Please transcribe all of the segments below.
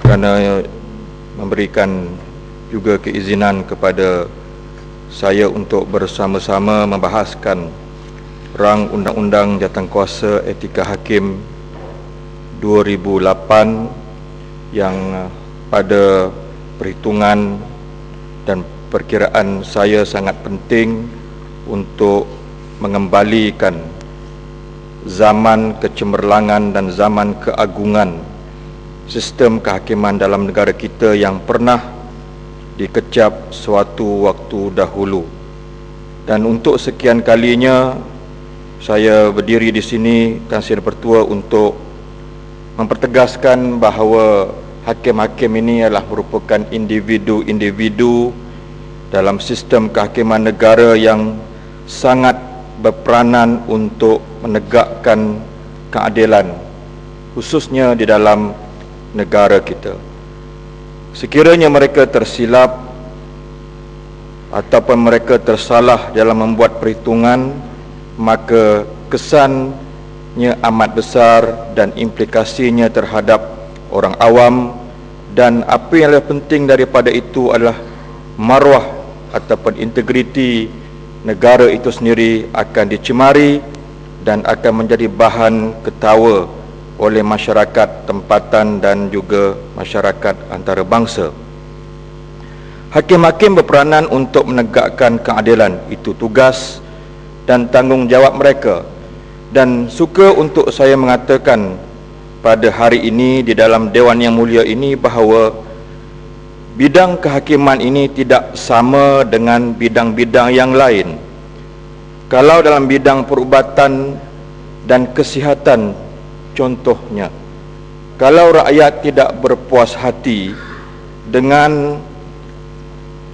kerana memberikan juga keizinan kepada saya untuk bersama-sama membahaskan rang Undang-Undang Jawatankuasa Etika Hakim 2008 yang pada perhitungan dan perkiraan saya sangat penting untuk mengembalikan zaman kecemerlangan dan zaman keagungan sistem kehakiman dalam negara kita yang pernah dikecap suatu waktu dahulu. Dan untuk sekian kalinya saya berdiri di sini, Tan Sri Pertua, untuk mempertegaskan bahawa hakim-hakim ini adalah merupakan individu-individu dalam sistem kehakiman negara yang sangat berperanan untuk menegakkan keadilan, khususnya di dalam negara kita. Sekiranya mereka tersilap ataupun mereka tersalah dalam membuat perhitungan, maka kesannya amat besar dan implikasinya terhadap orang awam, dan apa yang lebih penting daripada itu adalah maruah ataupun integriti negara itu sendiri akan dicemari dan akan menjadi bahan ketawa oleh masyarakat tempatan dan juga masyarakat antarabangsa. Hakim-hakim berperanan untuk menegakkan keadilan, itu tugas dan tanggungjawab mereka. Dan suka untuk saya mengatakan pada hari ini di dalam Dewan yang mulia ini bahawa bidang kehakiman ini tidak sama dengan bidang-bidang yang lain. Kalau dalam bidang perubatan dan kesihatan contohnya, kalau rakyat tidak berpuas hati dengan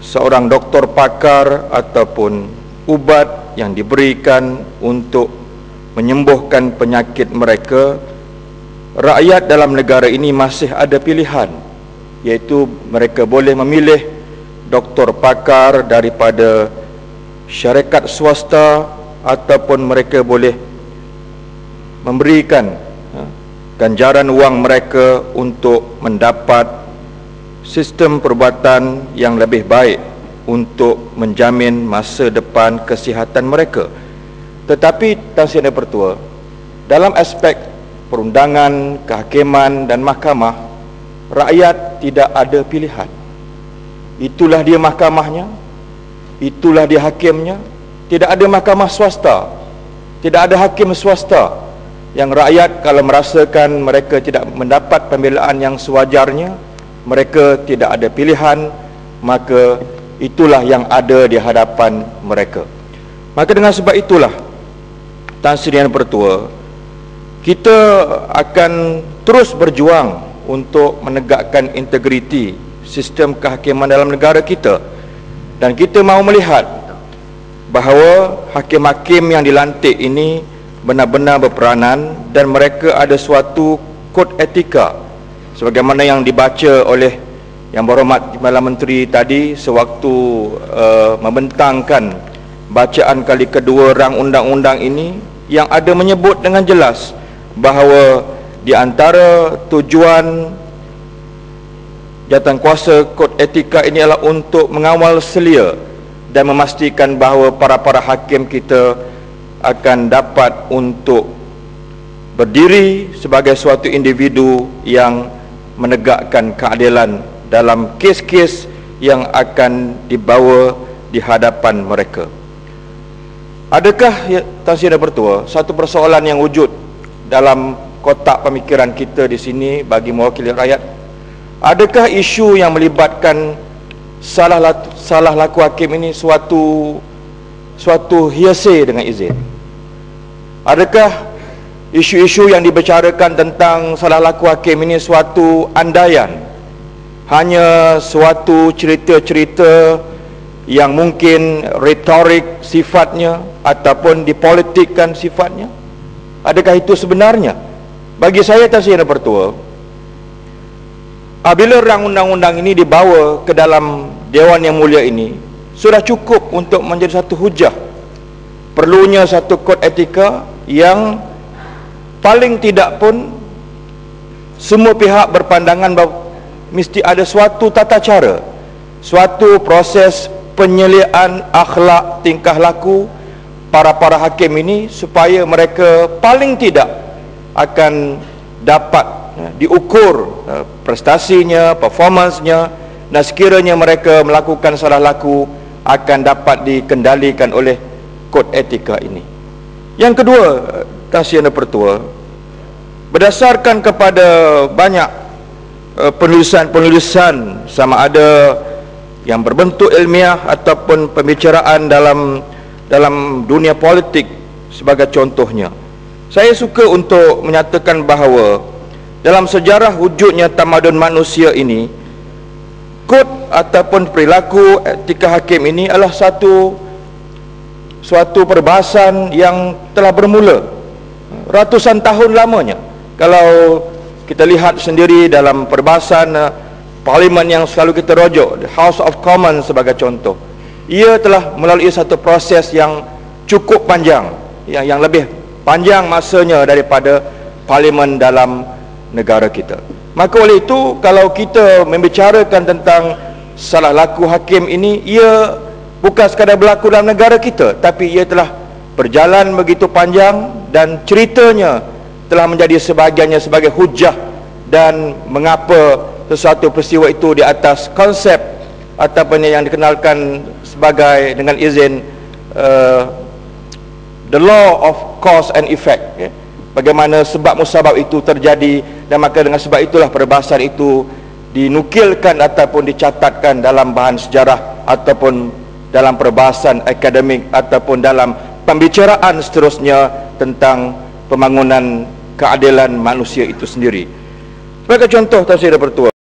seorang doktor pakar ataupun ubat yang diberikan untuk menyembuhkan penyakit mereka, rakyat dalam negara ini masih ada pilihan, iaitu mereka boleh memilih doktor pakar daripada syarikat swasta ataupun mereka boleh memberikan ganjaran wang mereka untuk mendapat sistem perubatan yang lebih baik untuk menjamin masa depan kesihatan mereka. Tetapi Tan Sri Pertua, dalam aspek perundangan, kehakiman dan mahkamah, rakyat tidak ada pilihan. Itulah dia mahkamahnya, itulah dia hakimnya. Tidak ada mahkamah swasta, tidak ada hakim swasta yang rakyat kalau merasakan mereka tidak mendapat pembelaan yang sewajarnya, mereka tidak ada pilihan, maka itulah yang ada di hadapan mereka. Maka dengan sebab itulah Tan Sri Pertua, kita akan terus berjuang untuk menegakkan integriti sistem kehakiman dalam negara kita. Dan kita mahu melihat bahawa hakim-hakim yang dilantik ini benar-benar berperanan dan mereka ada suatu kod etika sebagaimana yang dibaca oleh Yang Berhormat Timbalan Menteri tadi sewaktu membentangkan bacaan kali kedua rang undang-undang ini, yang ada menyebut dengan jelas bahawa di antara tujuan jawatankuasa kod etika ini adalah untuk mengawal selia dan memastikan bahawa para hakim kita akan dapat untuk berdiri sebagai suatu individu yang menegakkan keadilan dalam kes-kes yang akan dibawa di hadapan mereka. Adakah, Tan Sri Pertua, satu persoalan yang wujud dalam kotak pemikiran kita di sini bagi mewakili rakyat? Adakah isu yang melibatkan salah laku hakim ini suatu hearsay dengan izin? Adakah isu-isu yang dibicarakan tentang salah laku hakim ini suatu andaian, hanya suatu cerita-cerita yang mungkin retorik sifatnya ataupun dipolitikkan sifatnya? Adakah itu sebenarnya? Bagi saya, Tan Sri Pertua, apabila rang undang-undang ini dibawa ke dalam Dewan yang mulia ini, sudah cukup untuk menjadi satu hujah perlunya satu kod etika yang paling tidak pun semua pihak berpandangan bahawa mesti ada suatu tata cara, suatu proses penyeliaan akhlak tingkah laku para hakim ini, supaya mereka paling tidak akan dapat diukur prestasinya, performansnya, dan sekiranya mereka melakukan salah laku akan dapat dikendalikan oleh kod etika ini. Yang kedua, Tan Sri Yang Pertua, berdasarkan kepada banyak penulisan sama ada yang berbentuk ilmiah ataupun pembicaraan dalam dunia politik sebagai contohnya, saya suka untuk menyatakan bahawa dalam sejarah wujudnya tamadun manusia ini, kod ataupun perilaku etika hakim ini adalah suatu perbahasan yang telah bermula ratusan tahun lamanya. Kalau kita lihat sendiri dalam perbahasan parlimen yang selalu kita rujuk, the House of Commons sebagai contoh, ia telah melalui satu proses yang cukup panjang, yang lebih panjang masanya daripada parlimen dalam negara kita. Maka oleh itu, kalau kita membicarakan tentang salah laku hakim ini, ia bukan sekadar berlaku dalam negara kita, tapi ia telah berjalan begitu panjang dan ceritanya telah menjadi sebahagiannya sebagai hujah, dan mengapa sesuatu peristiwa itu di atas konsep ataupun yang dikenalkan sebagai dengan izin the law of cause and effect, bagaimana sebab musabab itu terjadi, dan maka dengan sebab itulah perbahasan itu dinukilkan ataupun dicatatkan dalam bahan sejarah ataupun dalam perbahasan akademik ataupun dalam pembicaraan seterusnya tentang pembangunan keadilan manusia itu sendiri. Sebagai contoh, Tan Sri Yang Pertua,